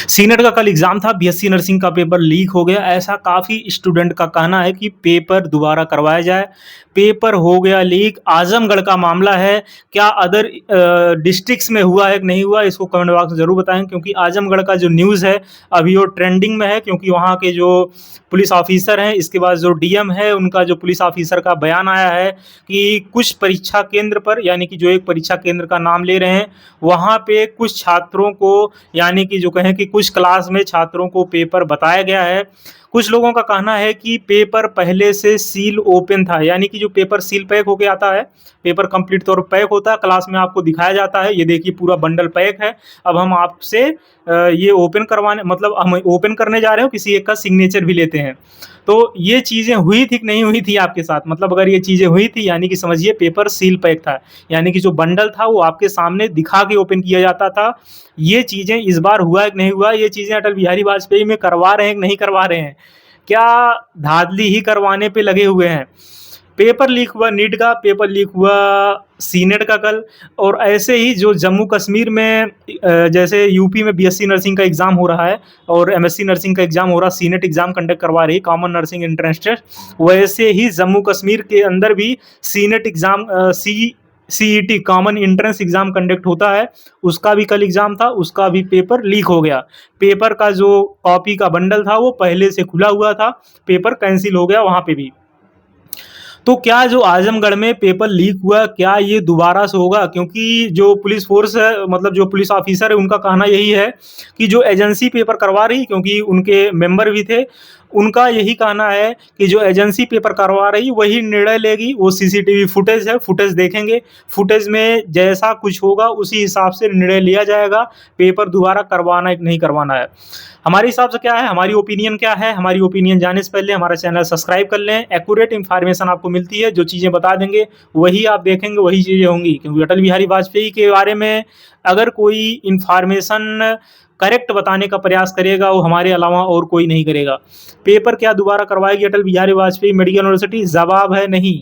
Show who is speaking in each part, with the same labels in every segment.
Speaker 1: Senate का कल exam था, बीएससी नर्सिंग का पेपर लीक हो गया। ऐसा काफ़ी स्टूडेंट का कहना है कि पेपर दोबारा करवाया जाए। पेपर हो गया लीक, आज़मगढ़ का मामला है। क्या अदर डिस्ट्रिक्ट्स में हुआ है कि नहीं हुआ, इसको कमेंट बॉक्स में ज़रूर बताएँ, क्योंकि आज़मगढ़ का जो न्यूज़ है अभी वो ट्रेंडिंग में है, क्योंकि वहाँ के जो पुलिस ऑफिसर हैं, इसके बाद जो डीएम है, उनका जो पुलिस ऑफिसर का बयान आया है कि कुछ परीक्षा केंद्र पर, यानी कि जो एक परीक्षा केंद्र का नाम ले रहे हैं, वहाँ पे कुछ छात्रों को, यानी कि जो कहें कि कुछ क्लास में छात्रों को पेपर बताया गया है। कुछ लोगों का कहना है कि पेपर पहले से सील ओपन था, यानी कि जो पेपर सील पैक होके आता है, पेपर कंप्लीट तौर पे पैक होता है, क्लास में आपको दिखाया जाता है, ये देखिए पूरा बंडल पैक है, अब हम आपसे ये ओपन करवाने, मतलब हम ओपन करने जा रहे हो, किसी एक का सिग्नेचर भी लेते हैं। तो ये चीज़ें हुई थी कि नहीं हुई थी आपके साथ? मतलब अगर ये चीज़ें हुई थी, यानी कि समझिए पेपर सील पैक था, यानी कि जो बंडल था वो आपके सामने दिखा के ओपन किया जाता था। ये चीज़ें इस बार हुआ है कि नहीं हुआ, ये चीज़ें अटल बिहारी वाजपेयी में करवा रहे हैं कि नहीं करवा रहे हैं? क्या धाँधली ही करवाने पे लगे हुए हैं? पेपर लीक हुआ नीट का, पेपर लीक हुआ सीनेट का कल, और ऐसे ही जो जम्मू कश्मीर में जैसे यूपी में बीएससी नर्सिंग का एग्ज़ाम हो रहा है और एमएससी नर्सिंग का एग्ज़ाम हो रहा है, सीनेट एग्ज़ाम कंडक्ट करवा रही है कॉमन नर्सिंग एंट्रेंस टेस्ट, वैसे ही जम्मू कश्मीर के अंदर भी senate exam CET common entrance exam conduct होता है, उसका भी कल एग्ज़ाम था, उसका भी पेपर लीक हो गया। पेपर का जो कॉपी का बंडल था वो पहले से खुला हुआ था, पेपर कैंसिल हो गया वहाँ पे भी। तो क्या जो आजमगढ़ में पेपर लीक हुआ, क्या ये दोबारा से होगा? क्योंकि जो पुलिस फ़ोर्स है, मतलब जो पुलिस ऑफ़िसर है, उनका कहना यही है कि जो एजेंसी पेपर करवा रही, क्योंकि उनके मेंबर भी थे, उनका यही कहना है कि जो एजेंसी पेपर करवा रही वही निर्णय लेगी। वो सीसीटीवी फुटेज है, फुटेज देखेंगे, फुटेज में जैसा कुछ होगा उसी हिसाब से निर्णय लिया जाएगा, पेपर दोबारा करवाना है कि नहीं करवाना है। हमारे हिसाब से क्या है, हमारी ओपिनियन क्या है, हमारी ओपिनियन जानने से पहले हमारा चैनल सब्सक्राइब कर लें। एक्यूरेट इन्फॉर्मेशन आपको मिलती है, जो चीज़ें बता देंगे वही आप देखेंगे, वही चीज़ें होंगी, क्योंकि अटल बिहारी वाजपेयी के बारे में अगर कोई इन्फॉर्मेशन करेक्ट बताने का प्रयास करेगा, वो हमारे अलावा और कोई नहीं करेगा। पेपर क्या दोबारा करवाएगी अटल बिहारी वाजपेयी मेडिकल यूनिवर्सिटी? जवाब है नहीं।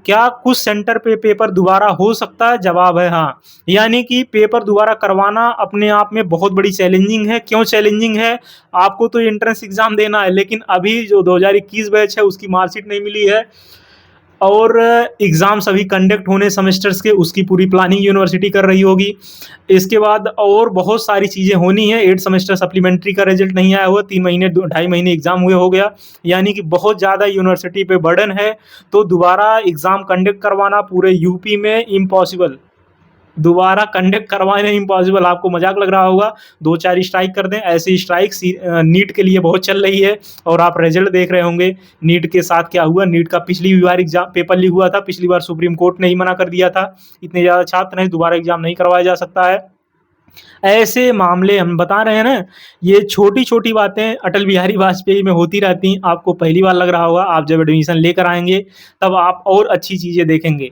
Speaker 1: क्या कुछ सेंटर पे पेपर दोबारा हो सकता है? जवाब है हाँ। यानी कि पेपर दोबारा करवाना अपने आप में बहुत बड़ी चैलेंजिंग है। क्यों चैलेंजिंग है? आपको तो एंट्रेंस एग्ज़ाम देना है, लेकिन अभी जो 2021 बैच है उसकी मार्कशीट नहीं मिली है, और एग्ज़ाम सभी कंडक्ट होने सेमेस्टर्स के, उसकी पूरी प्लानिंग यूनिवर्सिटी कर रही होगी। इसके बाद और बहुत सारी चीज़ें होनी हैं, 8 सेमेस्टर सप्लीमेंट्री का रिज़ल्ट नहीं आया हुआ, 3 महीने 2 ढाई महीने एग्ज़ाम हुए हो गया, यानी कि बहुत ज़्यादा यूनिवर्सिटी पे बर्डन है। तो दोबारा एग्ज़ाम कंडक्ट करवाना पूरे यूपी में इम्पॉसिबल, दोबारा कंडक्ट करवाना इम्पॉसिबल। आपको मज़ाक लग रहा होगा, 2-4 स्ट्राइक कर दें, ऐसी स्ट्राइक नीट के लिए बहुत चल रही है, और आप रिज़ल्ट देख रहे होंगे नीट के साथ क्या हुआ। नीट का पिछली बार एग्ज़ाम पेपर लीक हुआ था, पिछली बार सुप्रीम कोर्ट ने ही मना कर दिया था, इतने ज़्यादा छात्र हैं, दोबारा एग्ज़ाम नहीं करवाया जा सकता है। ऐसे मामले हम बता रहे हैं ना, ये छोटी-छोटी बातें अटल बिहारी वाजपेयी में होती रहती हैं। आपको पहली बार लग रहा होगा, आप जब एडमिशन लेकर आएँगे तब आप और अच्छी चीज़ें देखेंगे।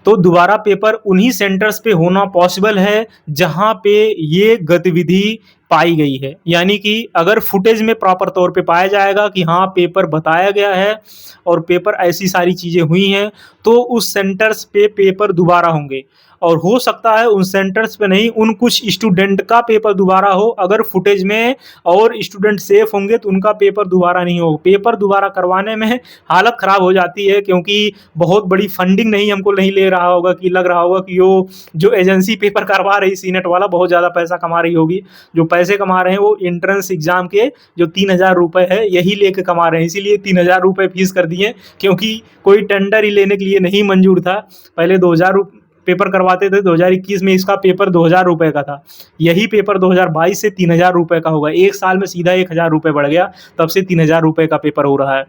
Speaker 1: तो दोबारा पेपर उन्हीं सेंटर्स पे होना पॉसिबल है जहाँ पे ये गतिविधि पाई गई है। यानी कि अगर फुटेज में प्रॉपर तौर पे पाया जाएगा कि हाँ, पेपर बताया गया है और पेपर ऐसी सारी चीज़ें हुई हैं, तो उस सेंटर्स पे पेपर दोबारा होंगे। और हो सकता है उन सेंटर्स पे नहीं, उन कुछ स्टूडेंट का पेपर दोबारा हो, अगर फुटेज में और स्टूडेंट सेफ होंगे तो उनका पेपर दोबारा नहीं हो। पेपर दोबारा करवाने में हालत ख़राब हो जाती है, क्योंकि बहुत बड़ी फंडिंग नहीं हमको नहीं ले रहा होगा, कि लग रहा होगा कि वो जो एजेंसी पेपर करवा रही सीनेट वाला बहुत ज़्यादा पैसा कमा रही होगी। जो पैसे कमा रहे हैं वो एंट्रेंस एग्ज़ाम के जो 3000 रुपये है यही लेके कमा रहे हैं, इसीलिए 3000 रुपये फीस कर दिए, क्योंकि कोई टेंडर ही लेने के लिए नहीं मंजूर था। पहले 2000 पेपर करवाते थे, 2021 में इसका पेपर 2000 रुपये का था, यही पेपर 2022 से 3000 रुपये का होगा। 1 साल में सीधा 1000 रुपये बढ़ गया, तब से 3000 रुपये का पेपर हो रहा है।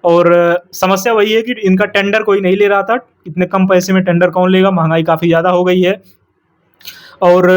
Speaker 1: और समस्या वही है कि इनका टेंडर कोई नहीं ले रहा था, इतने कम पैसे में टेंडर कौन लेगा, महँगाई काफ़ी ज़्यादा हो गई है। और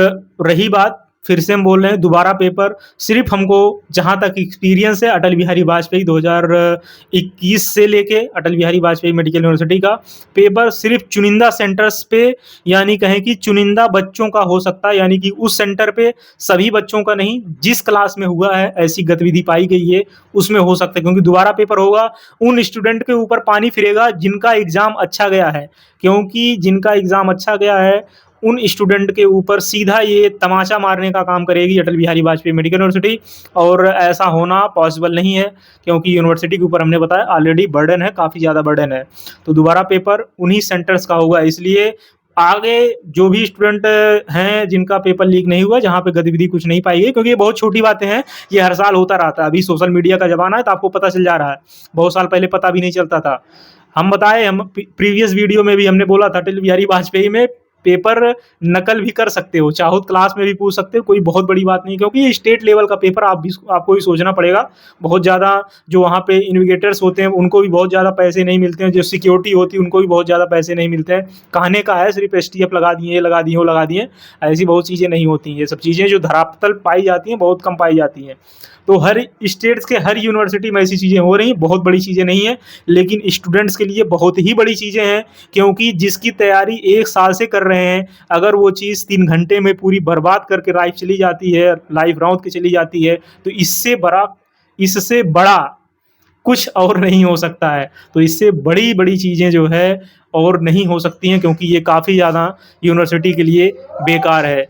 Speaker 1: रही बात, फिर से हम बोल रहे हैं दोबारा पेपर, सिर्फ़ हमको जहाँ तक एक्सपीरियंस है अटल बिहारी वाजपेयी 2021 से लेके अटल बिहारी वाजपेयी मेडिकल यूनिवर्सिटी का पेपर सिर्फ़ चुनिंदा सेंटर्स पे, यानी कहें कि चुनिंदा बच्चों का हो सकता है, यानी कि उस सेंटर पे सभी बच्चों का नहीं, जिस क्लास में हुआ है ऐसी गतिविधि पाई गई है उसमें हो सकता है, क्योंकि दोबारा पेपर होगा उन स्टूडेंट के ऊपर पानी फिरेगा जिनका एग्ज़ाम अच्छा गया है, क्योंकि जिनका एग्ज़ाम अच्छा गया है उन स्टूडेंट के ऊपर सीधा ये तमाचा मारने का काम करेगी अटल बिहारी वाजपेयी मेडिकल यूनिवर्सिटी। और ऐसा होना पॉसिबल नहीं है, क्योंकि यूनिवर्सिटी के ऊपर हमने बताया ऑलरेडी बर्डन है, काफ़ी ज़्यादा बर्डन है। तो दोबारा पेपर उन्हीं सेंटर्स का होगा, इसलिए आगे जो भी स्टूडेंट हैं जिनका पेपर लीक नहीं हुआ, जहाँ पे गतिविधि कुछ नहीं पाई गई, क्योंकि ये बहुत छोटी बातें हैं, ये हर साल होता रहता है। अभी सोशल मीडिया का ज़माना है तो आपको पता चल जा रहा है, बहुत साल पहले पता भी नहीं चलता था। हम बताए, हम प्रीवियस वीडियो में भी हमने बोला था अटल बिहारी वाजपेयी में पेपर नकल भी कर सकते हो, चाहो तो क्लास में भी पूछ सकते हो, कोई बहुत बड़ी बात नहीं, क्योंकि ये स्टेट लेवल का पेपर आपको भी सोचना पड़ेगा। बहुत ज़्यादा जो वहाँ पे इन्विगेटर्स होते हैं उनको भी बहुत ज़्यादा पैसे नहीं मिलते हैं, जो सिक्योरिटी होती है उनको भी बहुत ज़्यादा पैसे नहीं मिलते हैं। कहने का है सिर्फ एसटीएफ लगा दिए, ये लगा दिए, वो लगा दिए, ऐसी बहुत चीज़ें नहीं होती हैं। ये सब चीज़ें जो धरातल पाई जाती हैं बहुत कम पाई जाती हैं। तो हर स्टेट्स के हर यूनिवर्सिटी में ऐसी चीज़ें हो रही हैं, बहुत बड़ी चीज़ें नहीं हैं, लेकिन स्टूडेंट्स के लिए बहुत ही बड़ी चीज़ें हैं, क्योंकि जिसकी तैयारी 1 साल से कर रहे हैं, अगर वो चीज़ 3 घंटे में पूरी बर्बाद करके लाइफ चली जाती है, लाइफ रौंद के चली जाती है, तो इससे बड़ा कुछ और नहीं हो सकता है। तो इससे बड़ी-बड़ी चीज़ें जो है और नहीं हो सकती हैं, क्योंकि ये काफ़ी ज़्यादा यूनिवर्सिटी के लिए बेकार है।